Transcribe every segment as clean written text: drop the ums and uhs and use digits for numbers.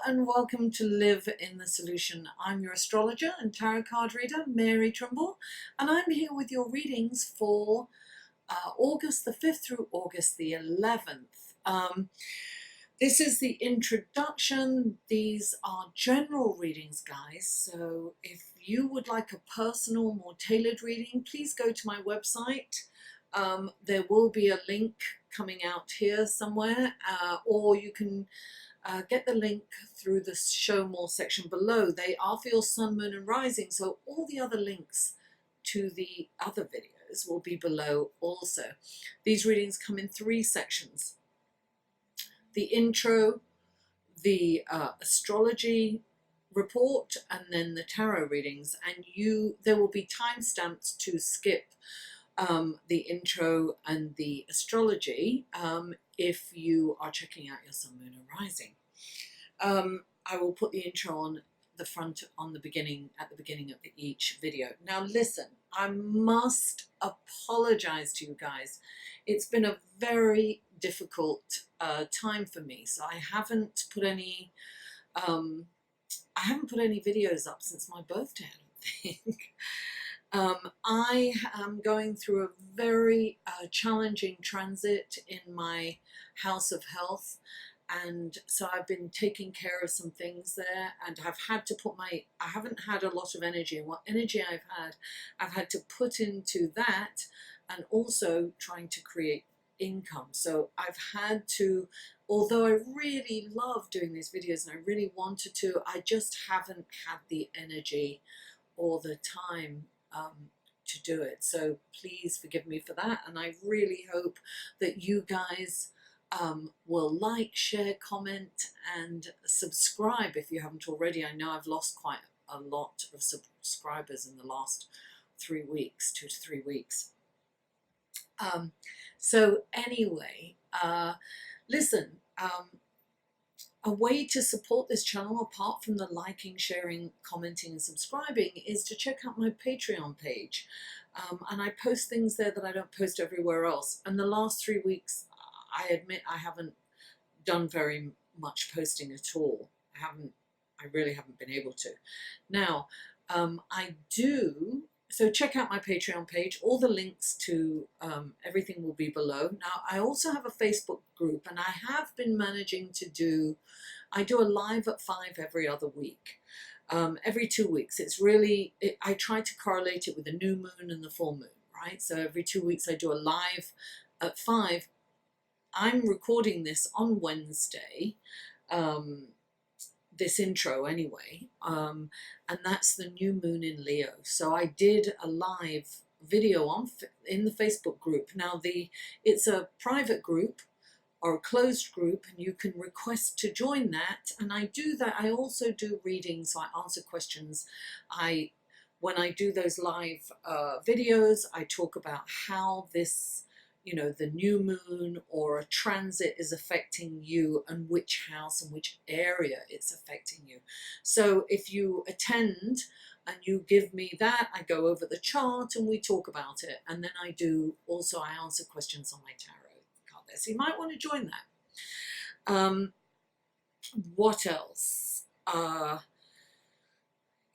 and welcome to Live in the Solution. I'm your astrologer and tarot card reader, Mary Trimble, and I'm here with your readings for August the 5th through August the 11th. This is the introduction. These are general readings, guys. So if you would like a personal, more tailored reading, please go to my website. There will be a link coming out here somewhere, or you can get the link through the show more section below. They are for your sun, moon and rising, so all the other links to the other videos will be below also. These readings come in 3 sections: the intro, the astrology report, and then the tarot readings. And there will be timestamps to skip the intro and the astrology if you are checking out your sun, moon and rising. I will put the intro on the front at the beginning of each video. Now listen, I must apologize to you guys. It's been a very difficult time for me, so I haven't put any videos up since my birthday, I don't think. I am going through a very challenging transit in my house of health, and so I've been taking care of some things there, and I've had to put I haven't had a lot of energy, and what energy I've had to put into that, and also trying to create income. So I've had to, although I really love doing these videos and I really wanted to, I just haven't had the energy or the time to do it. So please forgive me for that, and I really hope that you guys will like, share, comment and subscribe if you haven't already. I know I've lost quite a lot of subscribers in the last 3 weeks, 2 to 3 weeks. So anyway, listen, a way to support this channel, apart from the liking, sharing, commenting and subscribing, is to check out my Patreon page. And I post things there that I don't post everywhere else. And the last 3 weeks, I admit I haven't done very much posting at all. I really haven't been able to. Now, I do. So check out my Patreon page. All the links to everything will be below. Now, I also have a Facebook group, and I have been managing to I do a live at 5 every other week, every 2 weeks. It's really, I try to correlate it with the new moon and the full moon, right? So every 2 weeks I do a live at 5. I'm recording this on Wednesday, this intro anyway, and that's the new moon in Leo. So I did a live video in the Facebook group. Now it's a private group or a closed group, and you can request to join that, and I do that. I also do readings, so I answer questions. When I do those live videos, I talk about how this, the new moon or a transit is affecting you, and which house and which area it's affecting you. So if you attend and you give me that, I go over the chart and we talk about it. And then I answer questions on my tarot card there. So you might want to join that. What else?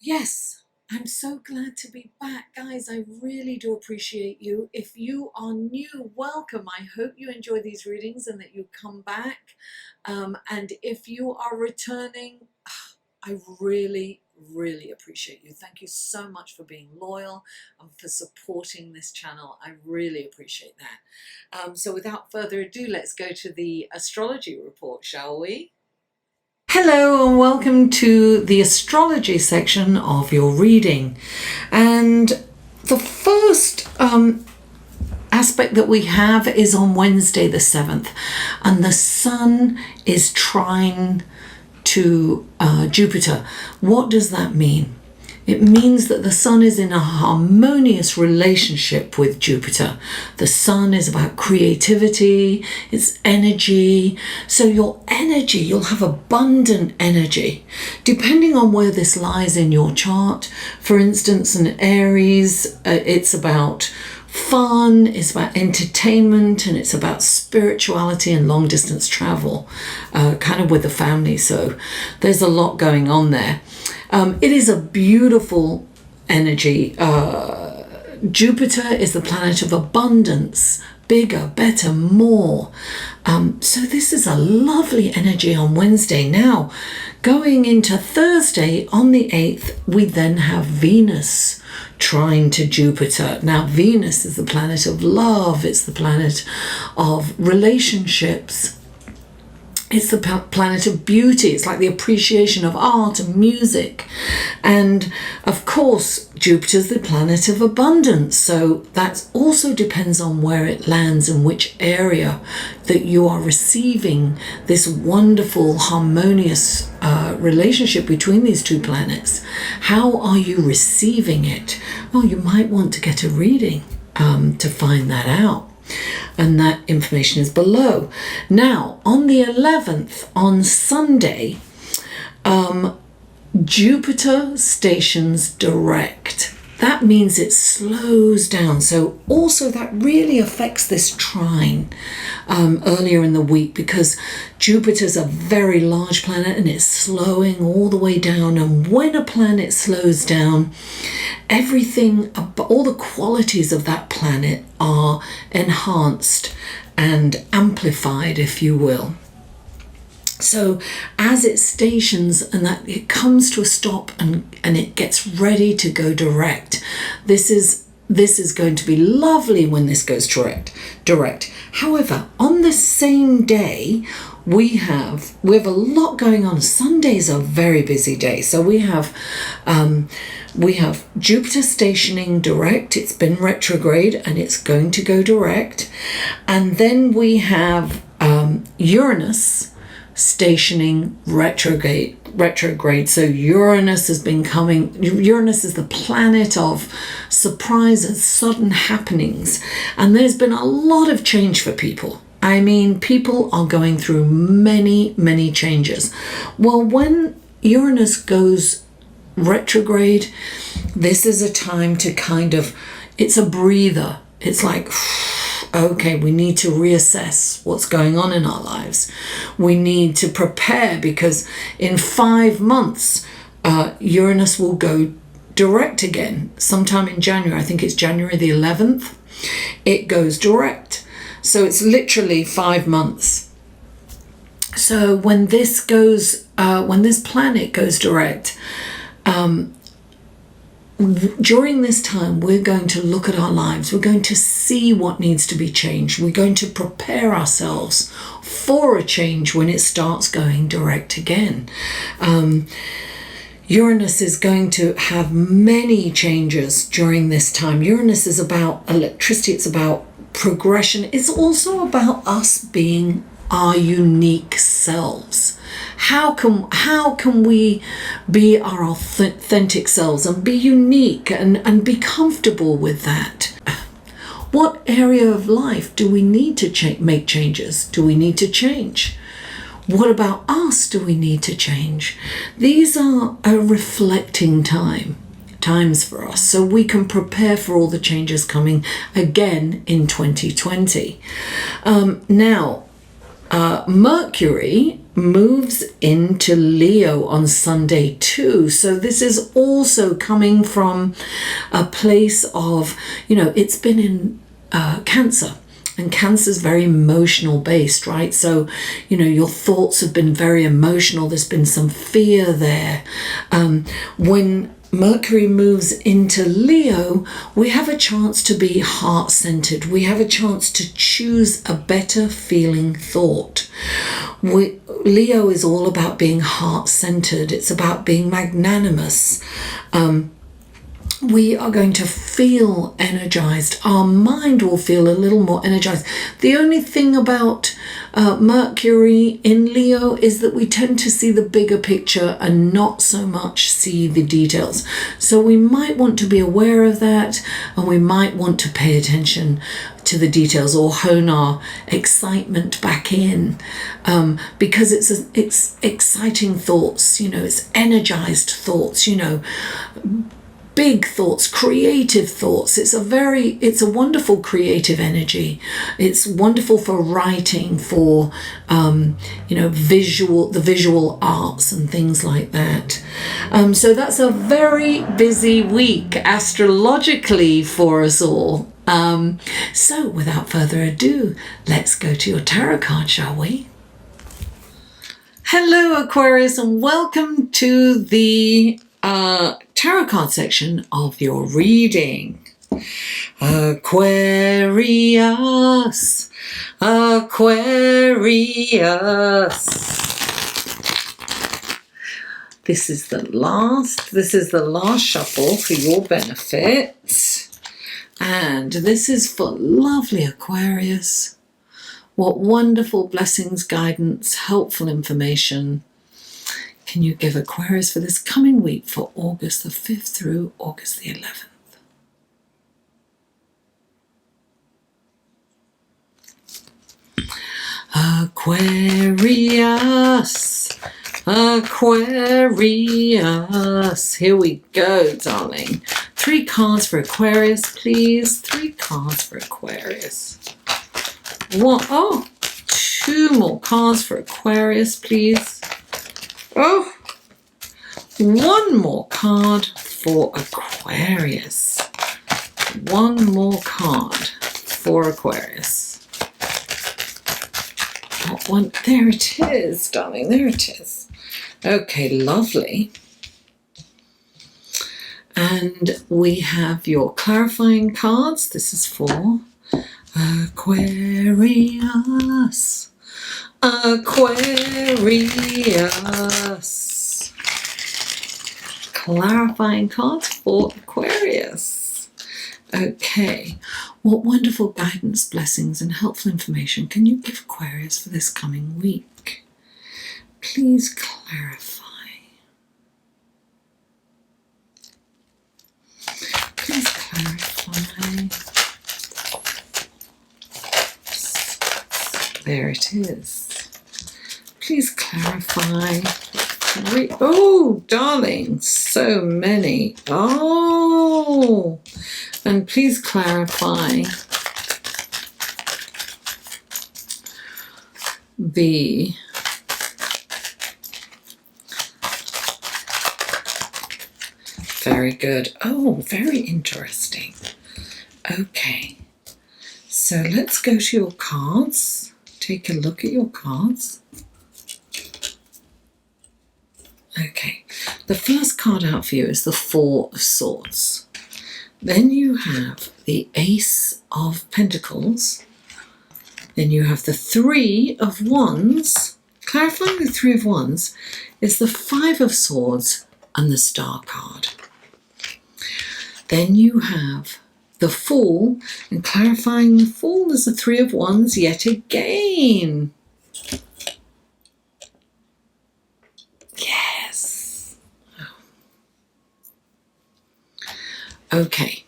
Yes. I'm so glad to be back, guys. I really do appreciate you. If you are new, welcome. I hope you enjoy these readings and that you come back. And if you are returning, I really, really appreciate you. Thank you so much for being loyal and for supporting this channel. I really appreciate that. So without further ado, let's go to the astrology report, shall we? Hello and welcome to the astrology section of your reading. And the first aspect that we have is on Wednesday the 7th, and the sun is trine to Jupiter. What does that mean? It means that the sun is in a harmonious relationship with Jupiter. The sun is about creativity, it's energy. So your energy, you'll have abundant energy. Depending on where this lies in your chart, for instance, in Aries, it's about fun, it's about entertainment, and it's about spirituality and long distance travel, kind of with the family. So there's a lot going on there. It is a beautiful energy. Jupiter is the planet of abundance, bigger, better, more. So this is a lovely energy on Wednesday. Now, going into Thursday on the 8th, we then have Venus trine to Jupiter. Now, Venus is the planet of love. It's the planet of relationships. It's the planet of beauty. It's like the appreciation of art and music. And of course, Jupiter's the planet of abundance. So that also depends on where it lands and which area that you are receiving this wonderful, harmonious relationship between these two planets. How are you receiving it? Well, you might want to get a reading to find that out. And that information is below. Now, on the 11th, on Sunday, Jupiter stations direct. That means it slows down. So also that really affects this trine earlier in the week, because Jupiter's a very large planet and it's slowing all the way down. And when a planet slows down, everything, all the qualities of that planet are enhanced and amplified, if you will. So as it stations and that it comes to a stop and it gets ready to go direct, this is going to be lovely when this goes direct. However, on the same day, we have a lot going on. Sunday's a very busy day. So we have Jupiter stationing direct. It's been retrograde and it's going to go direct. And then we have Uranus stationing retrograde. So Uranus is the planet of surprises, sudden happenings, and there's been a lot of change for people. I mean, people are going through many changes. Well, when Uranus goes retrograde, this is a time to it's a breather. It's like, okay, we need to reassess what's going on in our lives. We need to prepare, because in 5 months, Uranus will go direct again, sometime in January. I think it's January the 11th. It goes direct. So it's literally 5 months. So when this planet goes direct, during this time, we're going to look at our lives. We're going to see what needs to be changed. We're going to prepare ourselves for a change when it starts going direct again. Uranus is going to have many changes during this time. Uranus is about electricity. It's about progression. It's also about us being our unique selves. How can we be our authentic selves and be unique and be comfortable with that? What area of life do we need to make changes? Do we need to change? What about us do we need to change? These are a reflecting times for us, so we can prepare for all the changes coming again in 2020. Mercury moves into Leo on Sunday too. So this is also coming from a place of, it's been in Cancer. And Cancer is very emotional based, right? So, your thoughts have been very emotional. There's been some fear there. When Mercury moves into Leo, we have a chance to be heart-centered. We have a chance to choose a better feeling thought. Leo is all about being heart-centered. It's about being magnanimous. We are going to feel energized. Our mind will feel a little more energized. The only thing about Mercury in Leo is that we tend to see the bigger picture and not so much see the details. So we might want to be aware of that, and we might want to pay attention to the details or hone our excitement back in, because it's exciting thoughts, it's energized thoughts, big thoughts, creative thoughts. It's a wonderful creative energy. It's wonderful for writing, for the visual arts and things like that. So that's a very busy week astrologically for us all. So without further ado, let's go to your tarot card, shall we? Hello Aquarius, and welcome to the tarot card section of your reading. Aquarius, Aquarius. This is the last shuffle for your benefit. And this is for lovely Aquarius. What wonderful blessings, guidance, helpful information can you give Aquarius for this coming week for August the 5th through August the 11th? Aquarius, Aquarius. Here we go, darling. 3 cards for Aquarius, please. 3 cards for Aquarius. What? Oh, 2 more cards for Aquarius, please. Oh, 1 more card for Aquarius. 1 more card for Aquarius. What one? There it is, darling. There it is. Okay, lovely. And we have your clarifying cards. This is for Aquarius, Aquarius. Clarifying cards for Aquarius. Okay, what wonderful guidance, blessings, and helpful information can you give Aquarius for this coming week? Please clarify. Please clarify. There it is. Please clarify. Oh, darling, so many. Oh, and please clarify the very good. Oh, very interesting. Okay, so let's go to your cards. Take a look at your cards. Okay, the first card out for you is the 4 of Swords. Then you have the Ace of Pentacles. Then you have the 3 of Wands. Clarifying the 3 of Wands is the 5 of Swords and the Star card. Then you have the Fool, and clarifying the Fool is the 3 of Wands yet again. Yes. Okay,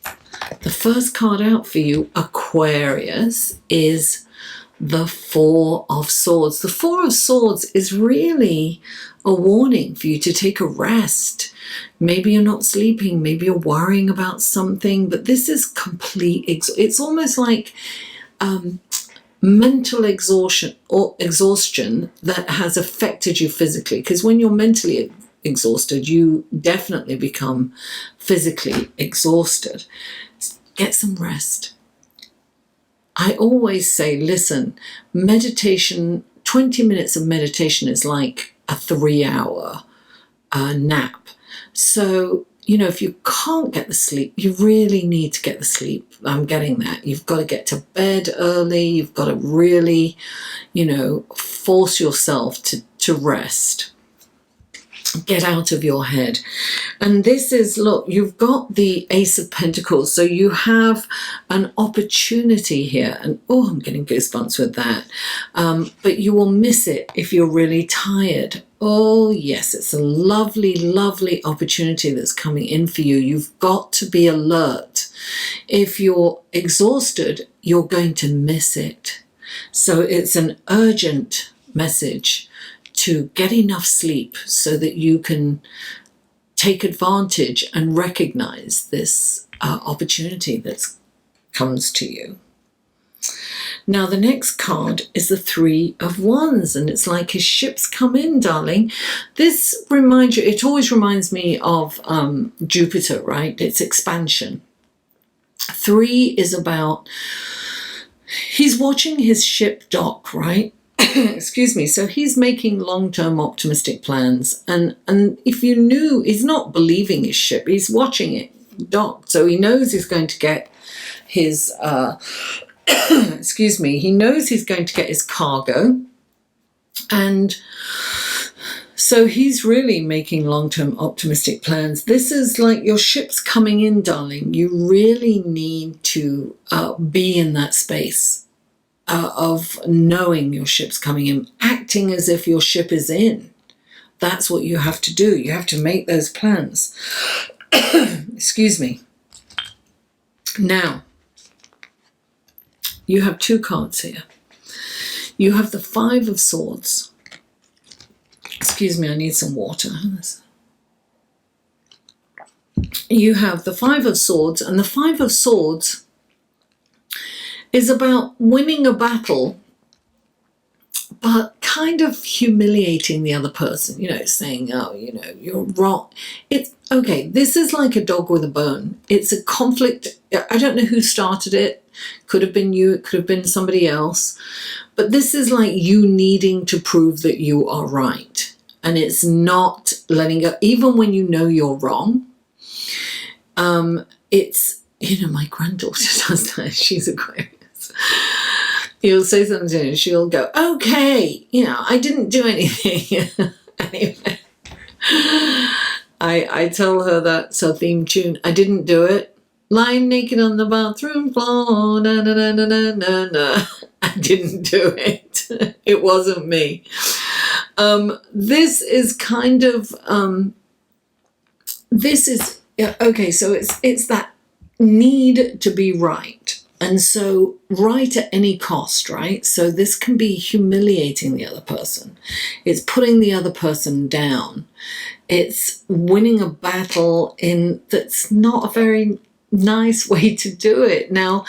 the first card out for you, Aquarius, is the 4 of Swords. The 4 of Swords is really a warning for you to take a rest. Maybe you're not sleeping, maybe you're worrying about something, but this is complete, it's almost like mental exhaustion that has affected you physically, because when you're mentally exhausted, you definitely become physically exhausted. Get some rest. I always say, listen, meditation, 20 minutes of meditation is like a 3-hour nap. So, if you can't get the sleep, you really need to get the sleep. I'm getting that. You've got to get to bed early. You've got to really, force yourself to rest. Get out of your head. And this is, look, you've got the Ace of Pentacles, so you have an opportunity here, and oh, I'm getting goosebumps with that, but you will miss it if you're really tired. Oh yes, it's a lovely, lovely opportunity that's coming in for you. You've got to be alert. If you're exhausted, you're going to miss it. So it's an urgent message to get enough sleep so that you can take advantage and recognize this opportunity that comes to you. Now, the next card is the Three of Wands, and it's like his ships come in, darling. This reminds you, it always reminds me of Jupiter, right? It's expansion. 3 is about, he's watching his ship dock, right? Excuse me. So he's making long-term optimistic plans. And if you knew, he's not believing his ship, he's watching it dock. So he knows he's going to get his... excuse me, he knows he's going to get his cargo, and so he's really making long-term optimistic plans. This is like your ship's coming in, darling. You really need to be in that space of knowing your ship's coming in, acting as if your ship is in. That's what you have to do. You have to make those plans. Excuse me. Now, you have 2 cards here. You have the 5 of Swords. Excuse me, I need some water. You have the 5 of Swords, and the 5 of Swords is about winning a battle, but kind of humiliating the other person, you know, saying, oh, you know, you're wrong. It's okay. This is like a dog with a bone. It's a conflict. I don't know who started it. Could have been you. It could have been somebody else. But this is like you needing to prove that you are right. And it's not letting go, even when you know you're wrong. It's, you know, my granddaughter does that. She's Aquarius. You'll say something to her, she'll go, okay, you know, I didn't do anything. Anyway, I tell her that's her theme tune. I didn't do it. Lying naked on the bathroom floor. Na, na, na, na, na, na, na. I didn't do it. It wasn't me. This is kind of, this is, yeah, okay, so it's that need to be right. And so right at any cost, right? So this can be humiliating the other person. It's putting the other person down. It's winning a battle in that's not a very nice way to do it. Now,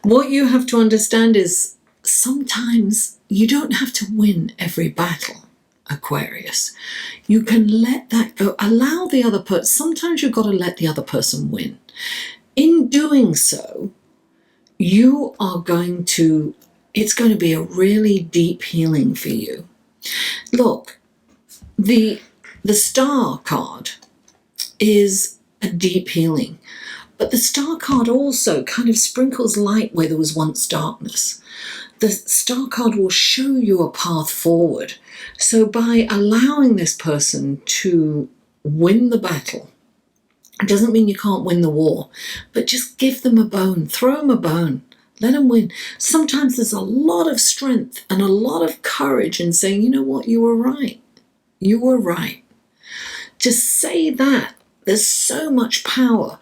what you have to understand is sometimes you don't have to win every battle, Aquarius. You can let that go. Allow the other person. Sometimes you've got to let the other person win. In doing so, you are going to, it's going to be a really deep healing for you. Look, the Star card is a deep healing, but the Star card also kind of sprinkles light where there was once darkness. The Star card will show you a path forward. So by allowing this person to win the battle, it doesn't mean you can't win the war, but just give them a bone, throw them a bone, let them win. Sometimes there's a lot of strength and a lot of courage in saying, you know what, you were right. You were right. To say that, there's so much power.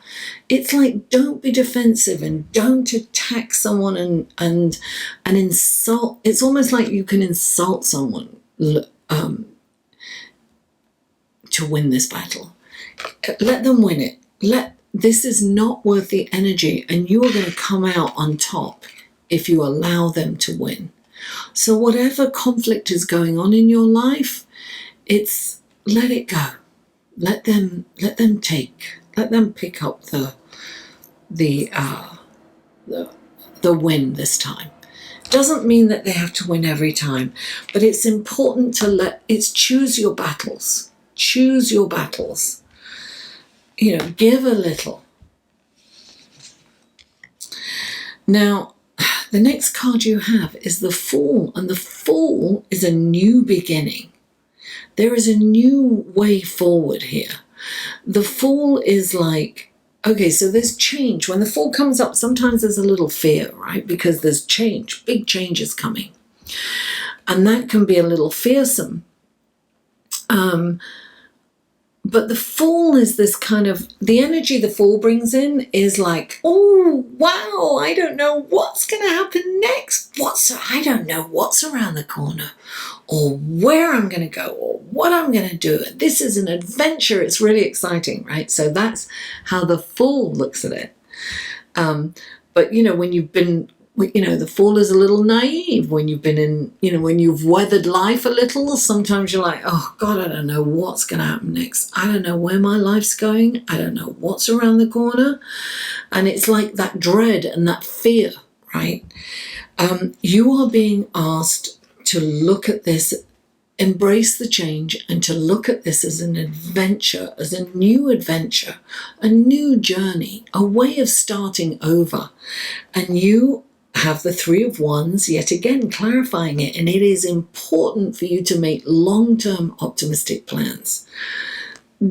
It's like, don't be defensive and don't attack someone and insult. It's almost like you can insult someone to win this battle. Let them win it. This is not worth the energy, and you are going to come out on top if you allow them to win. So whatever conflict is going on in your life, it's let it go. Let them pick up the win this time. Doesn't mean that they have to win every time, but it's important to choose your battles. Choose your battles. You know, give a little. Now, the next card you have is the Fool, and the Fool is a new beginning. There is a new way forward here. The Fool is like, okay, so there's change. When the Fool comes up, sometimes there's a little fear, right? Because there's change, big change is coming. And that can be a little fearsome. But the Fool is this kind of, the energy the Fool brings in is like, oh, wow, I don't know what's going to happen next. I don't know what's around the corner, or where I'm going to go, or what I'm going to do. This is an adventure. It's really exciting, right? So that's how the Fool looks at it. But, you know, when you've been, you know, the Fool is a little naive. When you've been in, you know, when you've weathered life a little, sometimes you're like, oh God, I don't know what's going to happen next. I don't know where my life's going. I don't know what's around the corner. And it's like that dread and that fear, right? You are being asked to look at this, embrace the change, and to look at this as an adventure, as a new adventure, a new journey, a way of starting over. And you have the Three of Wands, yet again clarifying it, and it is important for you to make long-term optimistic plans.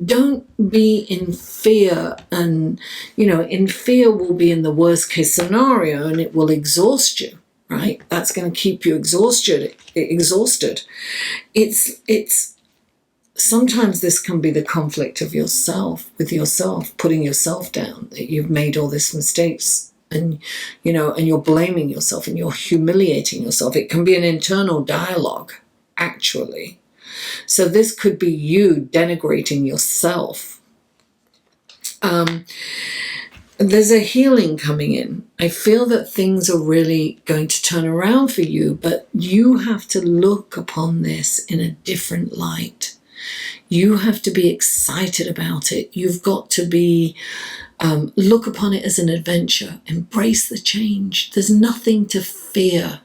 Don't be in fear, and you know, in fear will be in the worst case scenario, and it will exhaust you, right? That's going to keep you exhausted. It's sometimes this can be the conflict of yourself, with yourself, putting yourself down, that you've made all these mistakes, and you know, and you're blaming yourself and you're humiliating yourself. It can be an internal dialogue, actually. So this could be you denigrating yourself. There's a healing coming in. I feel that things are really going to turn around for you, but you have to look upon this in a different light. You have to be excited about it. You've got to be look upon it as an adventure. Embrace the change. There's nothing to fear,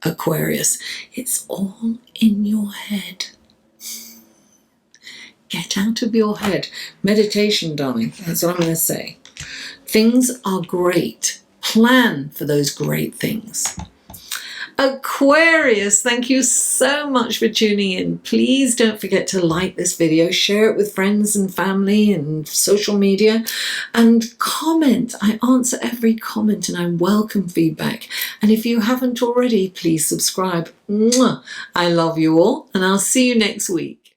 Aquarius. It's all in your head. Get out of your head. Meditation, darling. That's what I'm going to say. Things are great. Plan for those great things. Aquarius, thank you so much for tuning in. Please don't forget to like this video, share it with friends and family and social media, and comment. I answer every comment and I welcome feedback. And if you haven't already, please subscribe. Mwah! I love you all, and I'll see you next week.